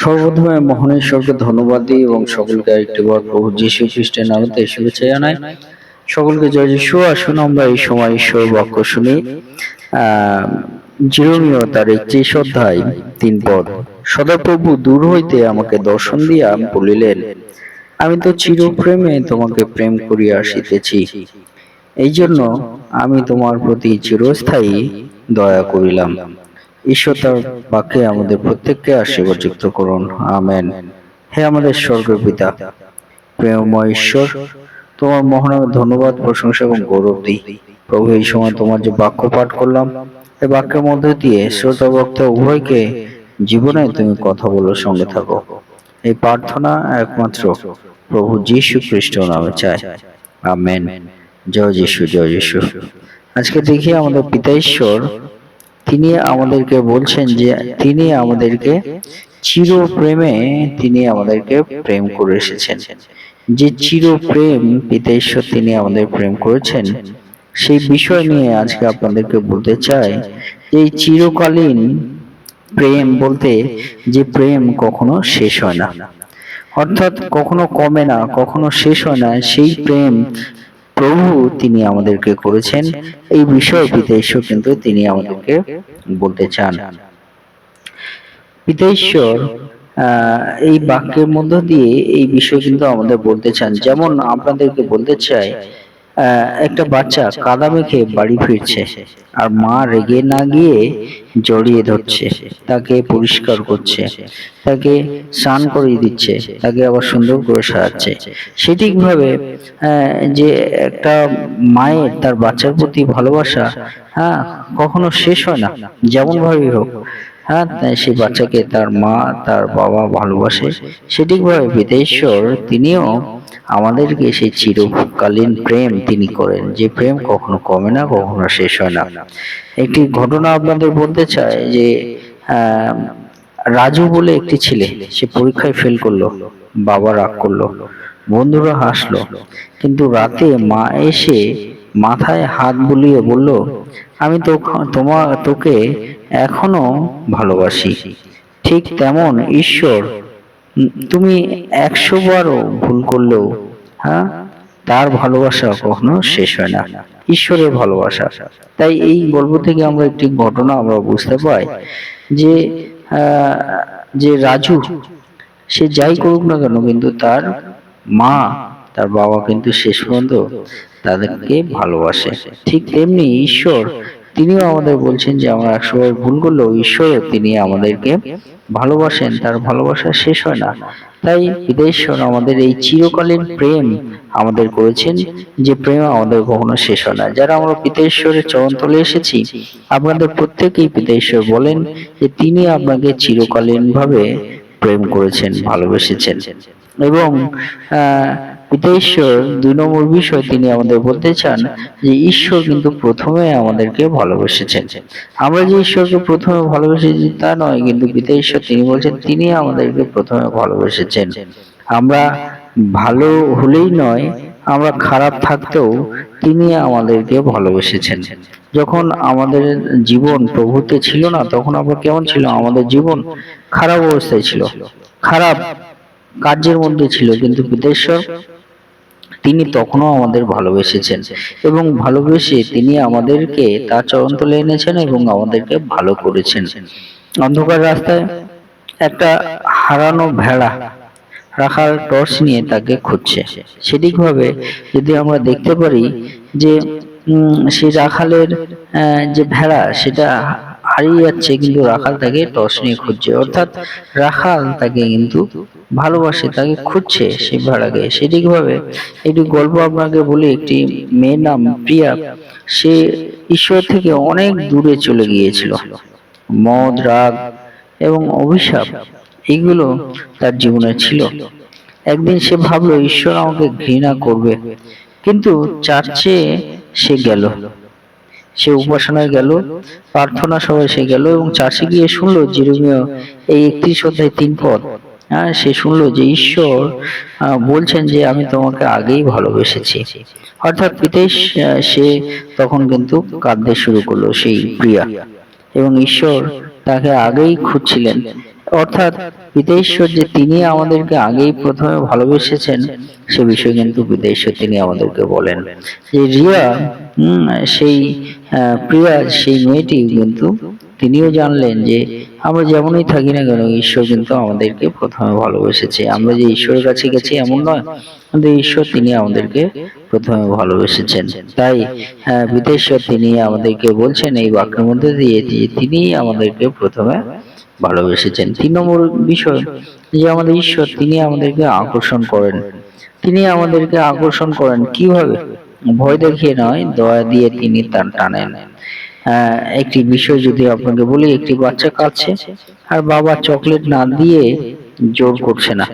সর্বপ্রথমে মহান ঈশ্বরকে ধন্যবাদ দিই এবং সকলকে আরেকটিবার প্রভু যীশু খ্রিস্টের নামে শুভেচ্ছা জানাই। সকলকে জয় যীশু। আসুন আমরা এই সময় ঈশ্বর বাক্য শুনি। জিরোমীয় তার 31 অধ্যায় 3 পদ। সদাপ্রভু দূর হইতে আমাকে দর্শন দিয়া বলিলেন, আমি তো চিরপ্রেমে তোমাকে প্রেম করিয়া আসিতেছি, এই জন্য আমি তোমার প্রতি চিরস্থায়ী দয়া করিলাম। ঈশ্বর তার বাক্যে আমাদের প্রত্যেককে আশীর্বাদ যুক্ত করুন, আমেন। হে আমাদের স্বর্গীয় পিতা, প্রেমময় ঈশ্বর, তোমার মহান ধন্যবাদ, প্রশংসা এবং গৌরব দিই। প্রভু, এই সময় তোমার যে বাক্য পাঠ করলাম, এই বাক্যের মধ্যে দিয়ে শ্রোতা বক্তা উভয়কে জীবনে তুমি কথা বলার সঙ্গে থাকো। এই প্রার্থনা একমাত্র প্রভু যীশু খ্রিস্ট নামে চাই, আমেন। জয় যীশু, জয় যীশু। আজকে দেখি আমাদের পিতা ঈশ্বর, তিনি আমাদেরকে বলছেন যে তিনি আমাদেরকে চিরপ্রেমে তিনি আমাদেরকে প্রেম করে এসেছেন। যে চিরপ্রেম পিতা ঈশ্বর তিনি আমাদের প্রেম করেছেন, সেই বিষয় নিয়ে আজকে আপনাদেরকে বলতে চাই। এই চিরকালীন প্রেম বলতে যে প্রেম কখনো শেষ হয় না, অর্থাৎ কখনো কমে না, কখনো শেষ হয় না, সেই প্রেম প্রভু তিনি আমাদেরকে করেছেন। এই বিষয়ে পিতা ঈশ্বর কিন্তু তিনি আমাদেরকে বলতে চান। পিতা ঈশ্বর এই বাক্যের মধ্য দিয়ে এই বিষয় কিন্তু আমাদের বলতে চান। যেমন আপনাদেরকে বলতে চাই, একটা বাচ্চা কাদা মেখে বাড়ি ফিরছে, আর মা রেগে না গিয়ে জড়িয়ে ধরছে, তাকে পরিষ্কার করছে, তাকে স্নান করিয়ে দিচ্ছে, তাকে আবার সুন্দর করে সাজাচ্ছে। সেঠিকভাবে যে একটা মায়ের তার বাচ্চার প্রতি ভালোবাসা কখনো শেষ হয় না, যেমন ভাবেই হোক। সেই বাচ্চাকে তার মা তার বাবা ভালোবাসে, সেঠিকভাবে পিতা ঈশ্বর তিনিও আমাদেরকে সেই চিরকালীন প্রেম তিনি করেন, যে প্রেম কখনো কমে না, কখনো শেষ হয় না। একটি ঘটনা আপনাদের বলতে চাই যে রাজু বলে একটি ছেলে, সে পরীক্ষায় ফেল করলো, বাবা রাগ করলো, বন্ধুরা হাসলো, কিন্তু রাতে মা এসে মাথায় হাত বুলিয়ে বলল, আমি তোকে এখনো ভালোবাসি। ঠিক তেমন ঈশ্বর, তুমি 100 বারও ভুল করলেও তার ভালোবাসা কখনো শেষ হয় না, ঈশ্বরের ভালোবাসা। তাই এই গল্প থেকে আমরা একটি ঘটনা আমরা বুঝতে পাই যে যে রাজু সে যাই করুক না কেন, কিন্তু তার মা তার বাবা কিন্তু শেষ পর্যন্ত তাদেরকে ভালোবাসে। ঠিক তেমনি ঈশ্বর তিনিও আমাদের বলছেন যে আমরা 100 বার ভুল করলেও ঈশ্বর তিনি আমাদেরকে ভালোবাসেন, তার ভালোবাসা শেষ হয় না। তাই পিতা ঈশ্বর আমাদের এই চিরকালীন প্রেম আমাদের করেছেন, যে প্রেম আমাদের কখনো শেষ হয় না। যারা আমরা পিতা ঈশ্বরের চরণ তলে এসেছি, আপনাদের প্রত্যেকেই পিতা ঈশ্বর বলেন যে তিনি আপনাকে চিরকালীন ভাবে প্রেম করেছেন, ভালোবেসেছেন। এবং পিতা ঈশ্বর 2 নম্বর বিষয় তিনি আমাদের বলতে চান যে ঈশ্বর কিন্তু প্রথমে আমাদেরকে ভালোবেসেছেন। আমরা যে ঈশ্বরকে প্রথমে ভালোবেসেছি তা নয়, কিন্তু পিতা ঈশ্বর তিনি বলছেন তিনি আমাদেরকে প্রথমে ভালোবেসেছেন। আমরা ভালো হলেই নয়, আমরা খারাপ থাকতেও তিনি আমাদেরকে ভালোবেসেছেন। যখন আমাদের জীবন প্রভুতে ছিল না, তখন আমরা কেমন ছিল? আমাদের জীবন খারাপ অবস্থায় ছিল, খারাপ কার্যের মধ্যে ছিল, কিন্তু পিতা ঈশ্বর তিনি তখনও আমাদের ভালোবেসেছেন এবং ভালোবেসে তিনি আমাদেরকে তার চরণতলে এনেছেন এবং আমাদেরকে ভালো করেছেন। অন্ধকার রাস্তায় একটা হারানো ভেড়া রাখাল টর্চ নিয়ে তাকে খুঁজছে। সেদিকভাবে যদি আমরা দেখতে পারি যে সেই রাখালের যে ভেড়া সেটা হারিয়ে যাচ্ছে, কিন্তু রাখাল তাকে টর্চ নিয়ে খুঁজছে, অর্থাৎ রাখাল তাকে কিন্তু ভালোবাসে, তাকে খুঁজছে সেই ভেড়াকে। সেদিকভাবে একটি গল্প আপনাকে বলি। একটি মেয়ের নাম প্রিয়া, সে ঈশ্বর থেকে অনেক দূরে চলে গিয়েছিল। মদ, রাগ এবং অভিশাপ এগুলো তার জীবনে ছিল। একদিন সে ভাবলো ঈশ্বর আমাকে ঘৃণা করবে, কিন্তু চার্চে সে গেল, সে উপাসনায় গেল, প্রার্থনা সভায় সে গেল এবং চার্চে গিয়ে শুনলো জিরোমীয় এই 31 অধ্যায় 3 পদ। সে শুনলো যে ঈশ্বর বলছেন যে আমি তোমাকে আগেই ভালোবেসেছি। অর্থাৎ পিতা সে তখন কিন্তু কাঁদতে শুরু করলো সেই প্রিয়া, এবং ঈশ্বর তাকে আগেই খুঁজছিলেন। অর্থাৎ পিতা ঈশ্বর যে তিনি আমাদেরকে আগেই প্রথমে ভালোবেসেছেন সে বিষয়ে কিন্তু পিতা ঈশ্বর তিনি আমাদেরকে বলেন যে রিয়া সেই প্রিয়া সেই মেয়েটি কিন্তু তিনিও জানলেন যে আমরা যেমনই থাকি না কেন ঈশ্বর কিন্তু আমাদেরকে প্রথমে ভালোবেসেছে। আমরা যে ঈশ্বরের কাছে গেছি এমন নয়, কিন্তু ঈশ্বর তিনি আমাদেরকে প্রথমে ভালোবেসেছেন। তাই পিতা ঈশ্বর তিনি আমাদেরকে বলছেন এই বাক্যের মধ্যে দিয়ে যে তিনি আমাদেরকে প্রথমে ভালোবেসেছেন। 3 নম্বর বিষয় যে আমাদের ঈশ্বর তিনি আমাদেরকে আকর্ষণ করেন। তিনি আমাদেরকে আকর্ষণ করেন কিভাবে? ভয় দেখিয়ে নয়, দয়া দিয়ে তিনি টানেন। একটি বিষয় যদি আপনাকে বলি, একটি বাচ্চা কাঁদছে আর বাবা চকলেট না দিয়ে জোর করছে না,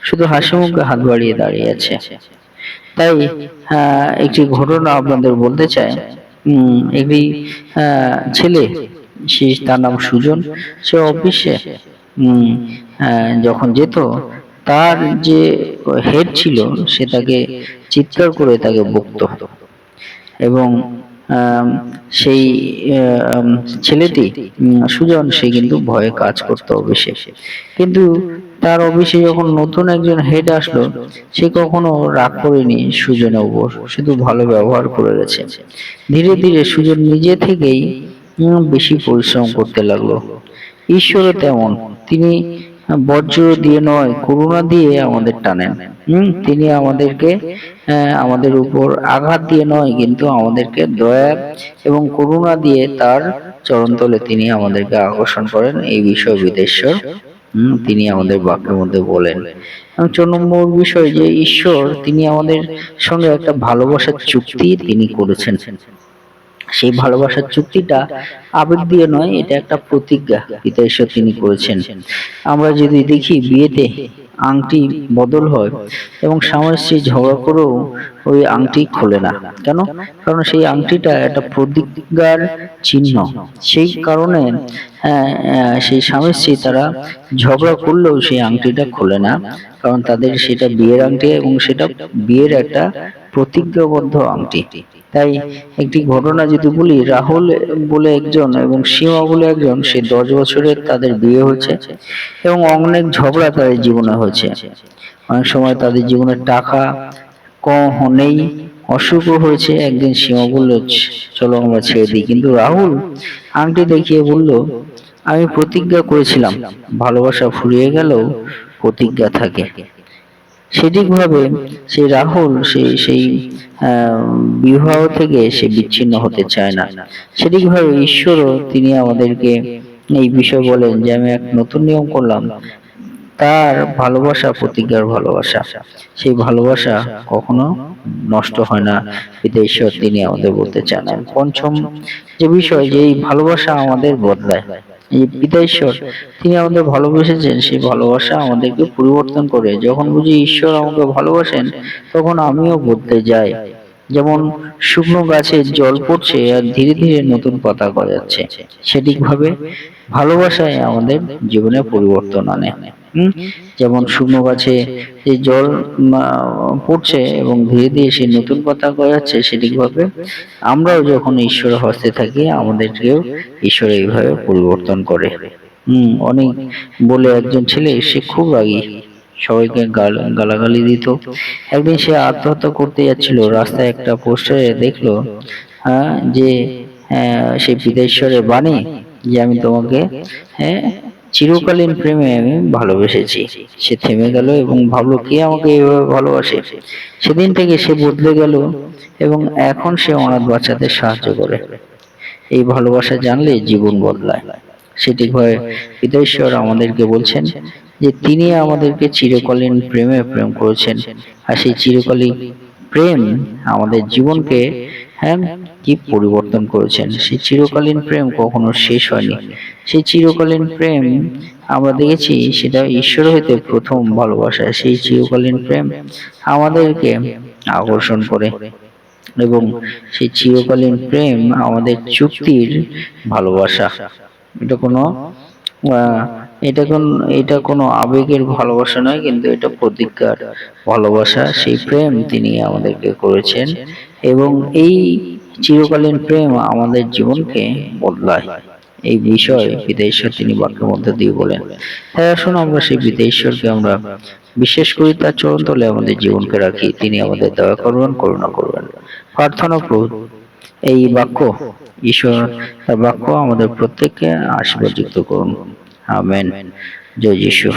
শুধু হাসি মুখে হাত বাড়িয়ে দাঁড়িয়ে আছে। তাই একটি ঘটনা আপনাদের বলতে চাই। একটি ছেলে, সে তার নাম সুজন, সে অফিসে যখন যেত, তার যে হেড ছিল সে তাকে চিৎকার করে তাকে বকতো এবং সেই ছেলেটি সুজন সে কিন্তু ভয়ে কাজ করতো অফিসে। কিন্তু তার অফিসে যখন নতুন একজন হেড আসলো, সে কখনো রাগ করেনি সুজনের উপর, শুধু ভালো ব্যবহার করে গেছে। ধীরে ধীরে সুজন নিজে থেকেই বেশি পরিশ্রম করতে লাগলো। ঈশ্বরও তেমন, তিনি বজ্র দিয়ে নয় করুণা দিয়ে আমাদের টানেন। তিনি আমাদেরকে আমাদের উপর আঘাত দিয়ে নয়, কিন্তু আমাদেরকে দয়া এবং করুণা দিয়ে তার চরণতলে তিনি আমাদেরকে আকর্ষণ করেন। এই বিষয় বিদেশ্বর তিনি আমাদের বাক্যের মধ্যে বলেন। এবং 4 নম্বর বিষয় যে ঈশ্বর তিনি আমাদের সঙ্গে একটা ভালোবাসার চুক্তি তিনি করেছেন। সেই ভালোবাসার চুক্তিটা আবেগ দিয়ে নয়, এটা একটা প্রতিজ্ঞা পিতা ঈশ্বর তিনি করেছেন। আমরা যদি দেখি বিয়েতে আংটি বদল হয় এবং স্বামী স্ত্রী ঝগড়া করেও ওই আংটি খোলে না কেন? কারণ সেই আংটিটা একটা প্রতিজ্ঞার চিহ্ন। সেই কারণে সেই স্বামী স্ত্রী তারা ঝগড়া করলেও সেই আংটিটা খোলে না, কারণ তাদের সেটা বিয়ের আংটি এবং সেটা বিয়ের একটা প্রতিজ্ঞাবদ্ধ আংটি। তাই একটি ঘটনা যদি বলি, রাহুল বলে একজন এবং সীমা বলে একজন, সে 10 বছরের তাদের বিয়ে হয়েছে এবং অনেক ঝগড়া তাদের জীবনে হয়েছে। অনেক সময় তাদের জীবনে টাকা কম নেই, অসুখও হয়েছে। একদিন সীমা বলল চলো আমরা ছেড়ে দিই, কিন্তু রাহুল আংটি দেখিয়ে বলল আমি প্রতিজ্ঞা করেছিলাম, ভালোবাসা ফুরিয়ে গেলেও প্রতিজ্ঞা থাকে। সেদিকভাবে সেই রাহুল সেই বিবাহ থেকে সে বিচ্ছিন্ন হতে চায় না। সেদিকভাবে ঈশ্বরও তিনি আমাদেরকে এই বিষয় বলেন যে আমি এক নতুন নিয়ম করলাম, তার ভালোবাসা প্রতিজ্ঞার ভালোবাসা। সেই ভালোবাসা কখনো নষ্ট হয় না, পিতা ঈশ্বর তিনি আমাদের বলতে চান। 5ম যে বিষয় যে এই ভালোবাসা আমাদের বদলায়। এই পিতা ঈশ্বর তিনি আমাদের ভালোবেসেছেন, সেই ভালোবাসা আমাদেরকে পরিবর্তন করে। যখন বুঝি ঈশ্বর আমাকে ভালোবাসেন, তখন আমিও বদলে যাই। যেমন শুকনো গাছে জল পড়ছে আর ধীরে ধীরে নতুন পাতা গজাচ্ছে, সেদিকভাবে ভালোবাসায় আমাদের জীবনে পরিবর্তন আনে। যেমন শুকনো গাছে যে জল পড়ছে এবং ধীরে ধীরে সেই নতুন পাতা গজাচ্ছে, সেদিকভাবে আমরাও যখন ঈশ্বরের হস্তে থাকি আমাদেরকেও ঈশ্বর এইভাবে পরিবর্তন করে। অনেক বলে একজন ছেলে, সে খুব রাগী, সবাইকে গালাগালি দিত। একদিন সে আত্মহত্যা করতে যাচ্ছিল, রাস্তায় একটা পোস্টারে দেখলো যে সেই পিতা ঈশ্বরের বাণী যে আমি তোমাকে চিরকালীন প্রেমে আমি ভালোবেসেছি। সে থেমে গেল এবং ভাবলো কে আমাকে এইভাবে ভালোবাসে। সেদিন থেকে সে বদলে গেল এবং এখন সে অনাথ বাচ্চাদের সাহায্য করে। এই ভালোবাসা জানলে জীবন বদলায়। সেটিভাবে পিতা ঈশ্বর আমাদেরকে বলছেন যে তিনি আমাদেরকে চিরকালীন প্রেমে প্রেম করেছেন, আর সেই চিরকালীন প্রেম আমাদের জীবনকে কি পরিবর্তন করেছেন। সেই চিরকালীন প্রেম কখনো শেষ হয়নি। সেই চিরকালীন প্রেম আমরা দেখেছি সেটা ঈশ্বর হইতে প্রথম ভালোবাসা। সেই চিরকালীন প্রেম আমাদেরকে আকর্ষণ করে এবং সেই চিরকালীন প্রেম আমাদের চুক্তির ভালোবাসা। এটা কোনো এটা কোনো আবেগের ভালোবাসা নয়, কিন্তু এটা প্রতিজ্ঞার ভালোবাসা। সেই প্রেম তিনি আমাদেরকে করেছেন এবং এই চিরকালীন প্রেম আমাদের জীবনকে বদলায়। এই বিষয়ে পিতা ঈশ্বর তিনি বাক্যের মধ্যে দিয়ে বলেন। তাই আসুন আমরা সেই পিতা ঈশ্বরকে আমরা বিশ্বাস করি, তার চরণ তলে আমাদের জীবনকে রাখি। তিনি আমাদের দয়া করবেন, করুণা করবেন। প্রার্থনা প্রভু এই বাক্য, ঈশ্বর তার বাক্য আমাদের প্রত্যেককে আশীর্বাদ যুক্ত করুন। আমেন। জয় যিশু।